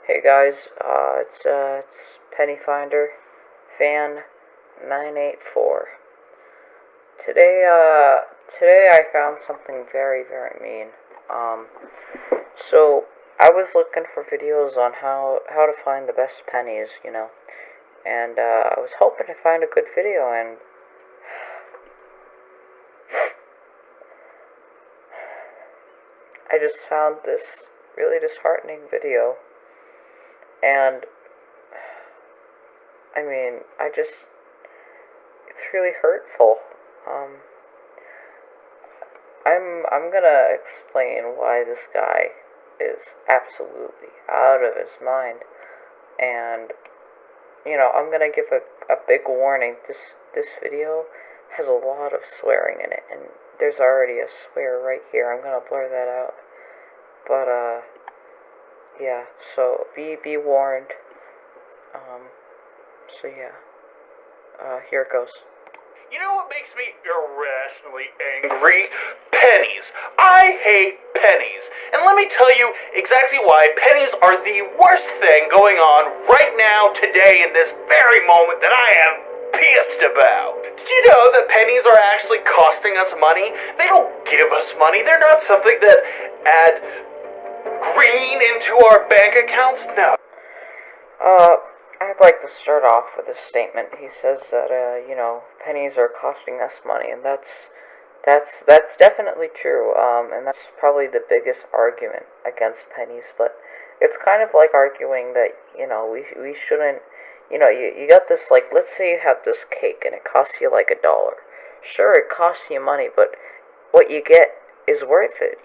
Hey guys, it's Penny Finder Fan 984. Today I found something very mean. So I was looking for videos on how to find the best pennies, and I was hoping to find a good video, and I just found this really disheartening video. And I mean, it's really hurtful. I'm gonna explain why this guy is absolutely out of his mind, and I'm gonna give a big warning. This video has a lot of swearing in it, and there's already a swear right here. I'm gonna blur that out, but yeah. So be warned. So yeah. Here it goes. You know what makes me irrationally angry? Pennies. I hate pennies. And let me tell you exactly why pennies are the worst thing going on right now, today, in this very moment that I am pissed about. Did you know that pennies are actually costing us money? They don't give us money. They're not something that add green into our bank accounts. No. I'd like to start off with a statement. He says that, pennies are costing us money, and that's definitely true, and that's probably the biggest argument against pennies, but it's kind of like arguing that, we shouldn't, you got this, like, let's say you have this cake, and it costs you, like, $1. Sure, it costs you money, but what you get is worth it,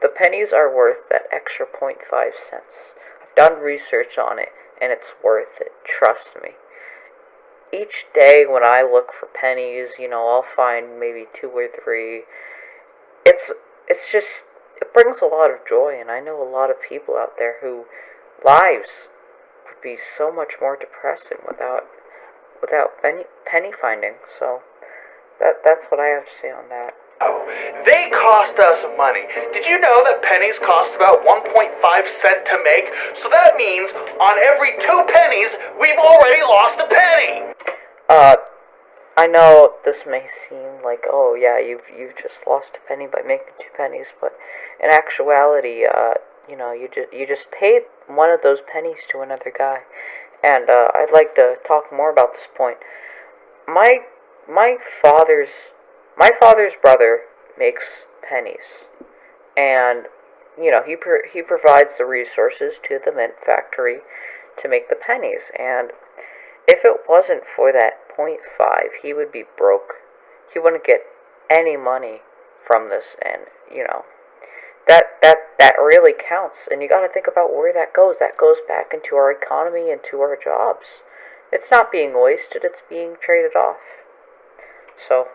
the pennies are worth that extra .5 cents. I've done research on it, and it's worth it, trust me. Each day when I look for pennies, I'll find maybe 2 or 3. It's just, it brings a lot of joy, and I know a lot of people out there who lives would be so much more depressing without penny finding. So that's what I have to say on that. They cost us money. Did you know that pennies cost about 1.5 cents to make? So that means on every 2 pennies, we've already lost a penny. I know this may seem like, oh yeah, you've just lost a penny by making 2 pennies, but in actuality, you just paid one of those pennies to another guy. And I'd like to talk more about this point. My father's brother makes pennies, and he provides the resources to the mint factory to make the pennies. And if it wasn't for that .5, he would be broke. He wouldn't get any money from this, and that really counts. And you got to think about where that goes. That goes back into our economy and to our jobs. It's not being wasted, it's being traded off. So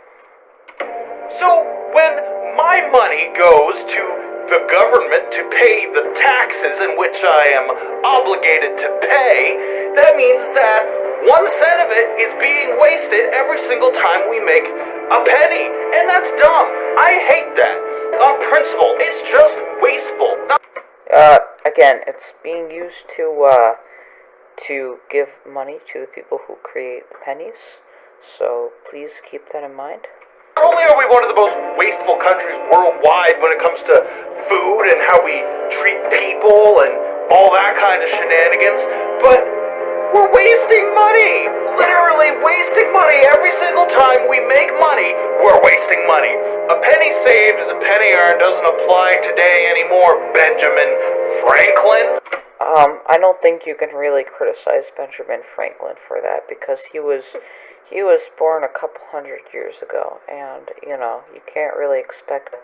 when my money goes to the government to pay the taxes in which I am obligated to pay, that means that 1 cent of it is being wasted every single time we make a penny. And that's dumb. I hate that. On principle, it's just wasteful. Again, it's being used to give money to the people who create the pennies. So please keep that in mind. Not only are we one of the most wasteful countries worldwide when it comes to food and how we treat people and all that kind of shenanigans, but we're wasting money! Literally wasting money. Every single time we make money, we're wasting money. A penny saved is a penny earned doesn't apply today anymore, Benjamin Franklin. I don't think you can really criticize Benjamin Franklin for that, because he was born a couple hundred years ago, and you can't really expect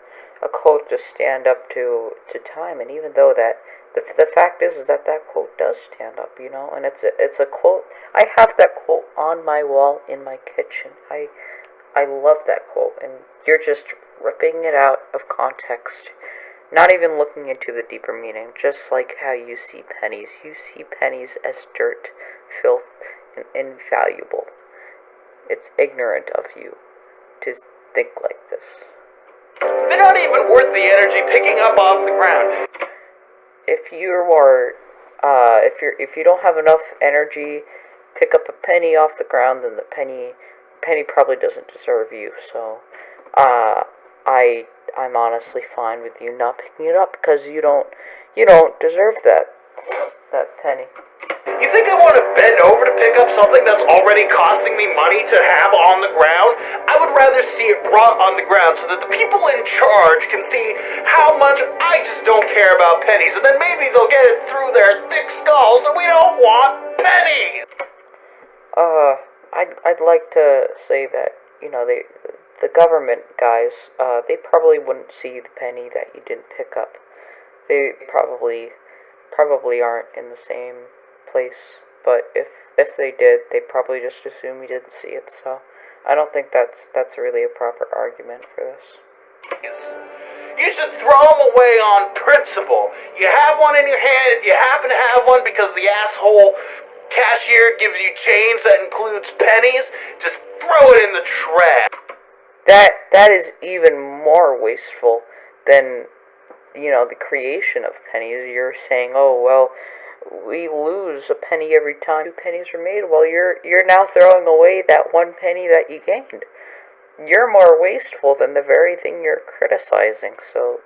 a quote to stand up to time. And even though that the fact is that quote does stand up, and it's a quote. I have that quote on my wall in my kitchen. I love that quote, and you're just ripping it out of context, not even looking into the deeper meaning. Just like how you see pennies as dirt, filth, and invaluable. It's ignorant of you to think like this. They're not even worth the energy picking up off the ground. If you are If you don't have enough energy, pick up a penny off the ground, then the penny probably doesn't deserve you. So, uh, I'm honestly fine with you not picking it up because you don't deserve that penny. You think I want to bend over to pick up something that's already costing me money to have on the ground? I would rather see it rot on the ground so that the people in charge can see how much I just don't care about pennies, and then maybe they'll get it through their thick skulls that we don't want pennies! I'd like to say that, the government guys, they probably wouldn't see the penny that you didn't pick up. They probably aren't in the same place, but if they did, they'd probably just assume you didn't see it. So I don't think that's really a proper argument for this. You should throw them away on principle. You have one in your hand, if you happen to have one because the asshole cashier gives you change that includes pennies, just throw it in the trash. That is even more wasteful than, the creation of pennies. You're saying, oh, well, we lose a penny every time 2 pennies are made. Well, you're now throwing away that 1 penny that you gained. You're more wasteful than the very thing you're criticizing, so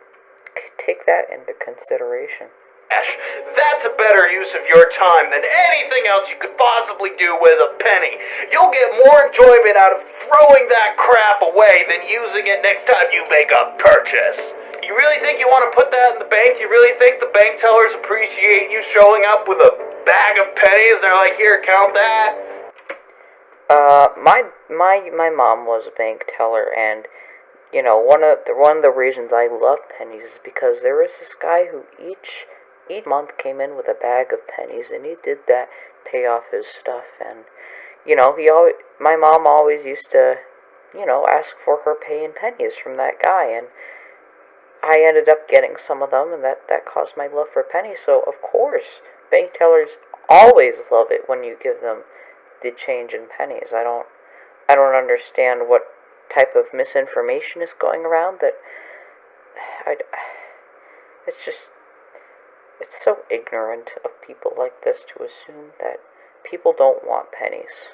take that into consideration. That's a better use of your time than anything else you could possibly do with a penny. You'll get more enjoyment out of throwing that crap away than using it next time you make a purchase. You really think you want to put that in the bank? You really think the bank tellers appreciate you showing up with a bag of pennies? They're like, here, count that. My mom was a bank teller, and one of the reasons I love pennies is because there was this guy who each month came in with a bag of pennies, and he did that pay off his stuff, and my mom always used to ask for her pay in pennies from that guy, and I ended up getting some of them, and that caused my love for pennies. So of course bank tellers always love it when you give them the change in pennies. I don't understand what type of misinformation is going around that it's so ignorant of people like this to assume that people don't want pennies.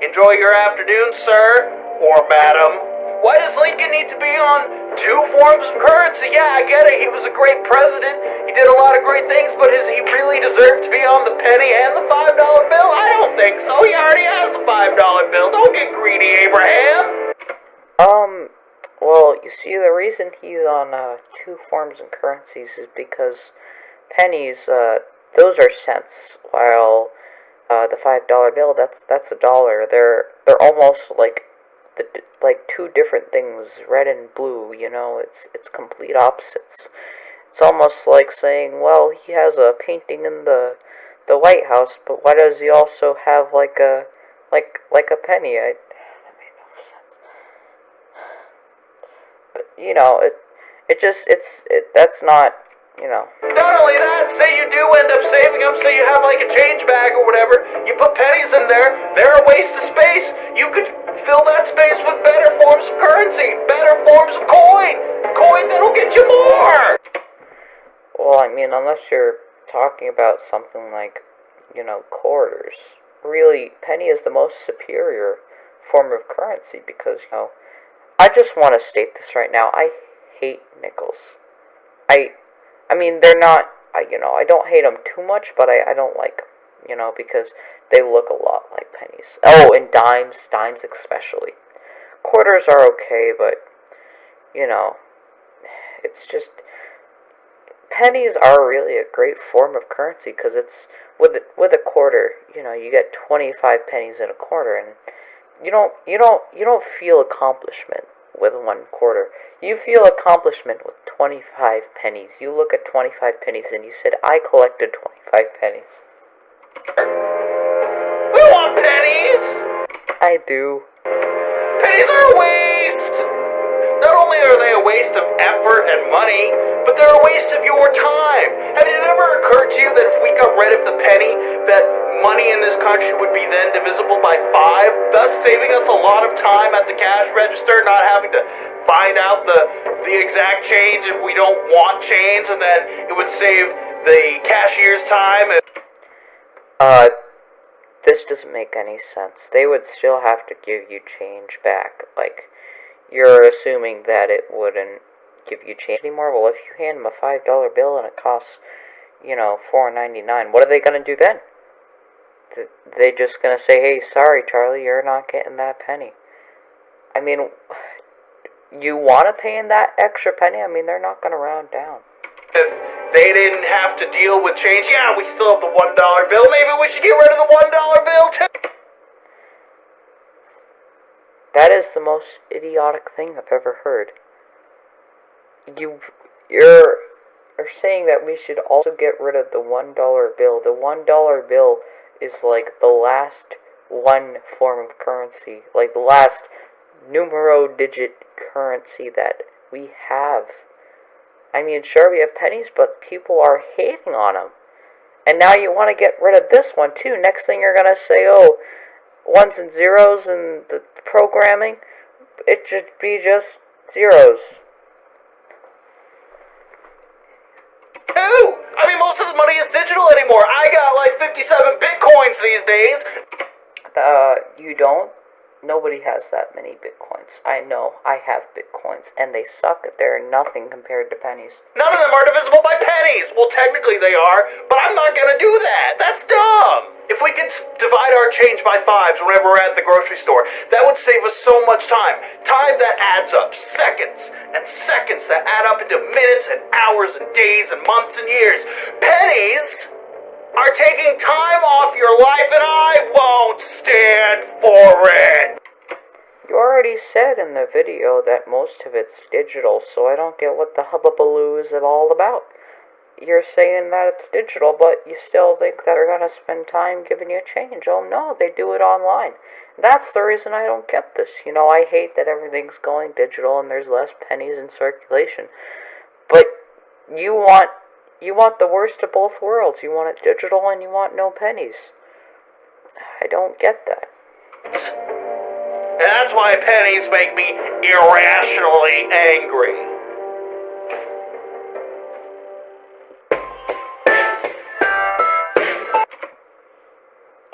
Enjoy your afternoon, sir, or madam. Why does Lincoln need to be on 2 forms of currency? Yeah, I get it, he was a great president, he did a lot of great things, but does he really deserve to be on the penny and the $5 bill? I don't think so, he already has the $5 bill, don't get greedy, Abraham! Well, you see, the reason he's on 2 forms of currencies is because pennies, those are cents, while the $5 bill, that's a dollar. They're almost like 2 different things, red and blue. It's complete opposites. It's almost like saying, well, he has a painting in the White House, but why does he also have like a penny? That made no sense. But that's not. Not only that, say you do end up saving them, say you have like a change bag or whatever, you put pennies in there, they're a waste of space. You could fill that space with better forms of currency, better forms of coin that'll get you more. Well, I mean, unless you're talking about something like, quarters. Really, penny is the most superior form of currency because, I just want to state this right now. I hate nickels. I mean, they're not, I don't hate them too much, but I don't like them, because they look a lot like pennies. Oh, and dimes especially. Quarters are okay, but, it's just, pennies are really a great form of currency, because it's, with a quarter, you get 25 pennies in a quarter, and you don't feel accomplishment with 1 quarter. You feel accomplishment with 25 pennies. You look at 25 pennies and you said, I collected 25 pennies. We want pennies! I do. Pennies are a waste! Not only are they a waste of effort and money, but they're a waste of your time. Have it ever occurred to you that if we got rid of the penny, that money in this country would be then divisible by 5, thus saving us a lot of time at the cash register, not having to find out the exact change if we don't want change, and then it would save the cashier's time. Uh, this doesn't make any sense. They would still have to give you change back. Like, you're assuming that it wouldn't give you change anymore. Well, if you hand them a $5 bill and it costs, $4.99, what are they gonna do then? They just gonna say, "Hey, sorry, Charlie, you're not getting that penny." I mean, you want to pay in that extra penny? I mean, they're not gonna round down. If they didn't have to deal with change, yeah, we still have the $1 bill. Maybe we should get rid of the $1 bill too. That is the most idiotic thing I've ever heard. You're saying that we should also get rid of the $1 bill. The $1 bill is like the last one form of currency, like the last numero-digit currency that we have. I mean, sure, we have pennies, but people are hating on them. And now you want to get rid of this one, too. Next thing you're going to say, oh, ones and zeros and the programming, it should be just zeros. I mean, most of the money is digital anymore. I got like 57 bitcoins these days. You don't? Nobody has that many bitcoins. I know, I have bitcoins, and they suck. They're nothing compared to pennies. None of them are divisible by pennies. Well, technically they are, but I'm not gonna do that. That's dumb. If we could divide our change by fives whenever we're at the grocery store, that would save us so much time. Time that adds up. Seconds and seconds that add up into minutes and hours and days and months and years. Pennies are taking time off your life, and I won't stand for it. You already said in the video that most of it's digital, so I don't get what the hubbubaloo is all about. You're saying that it's digital, but you still think that they're gonna spend time giving you change. Oh no, they do it online. That's the reason I don't get this. I hate that everything's going digital and there's less pennies in circulation. But you want the worst of both worlds. You want it digital and you want no pennies. I don't get that. And that's why pennies make me irrationally angry.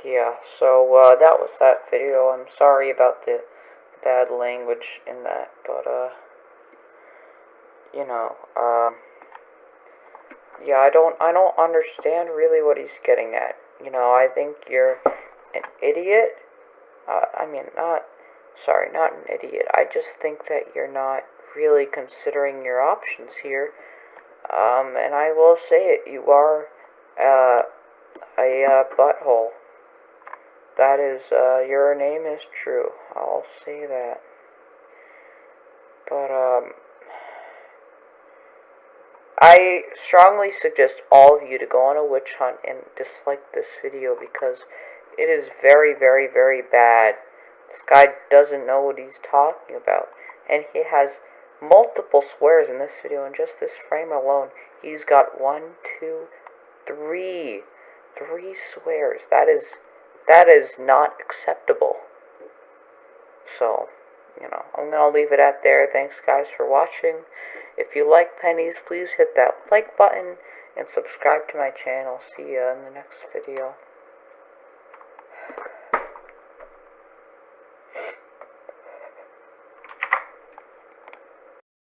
Yeah, so that was that video. I'm sorry about the bad language in that, but yeah, I don't understand really what he's getting at. I think you're an idiot. Not an idiot. I just think that you're not really considering your options here. And I will say it, you are a butthole. That is, your name is true. I'll say that. But, I strongly suggest all of you to go on a witch hunt and dislike this video because it is very, very, very bad. This guy doesn't know what he's talking about. And he has multiple swears in this video. In just this frame alone, he's got 1, 2, 3 swears. That is not acceptable. So, I'm going to leave it at there. Thanks, guys, for watching. If you like pennies, please hit that like button and subscribe to my channel. See ya in the next video.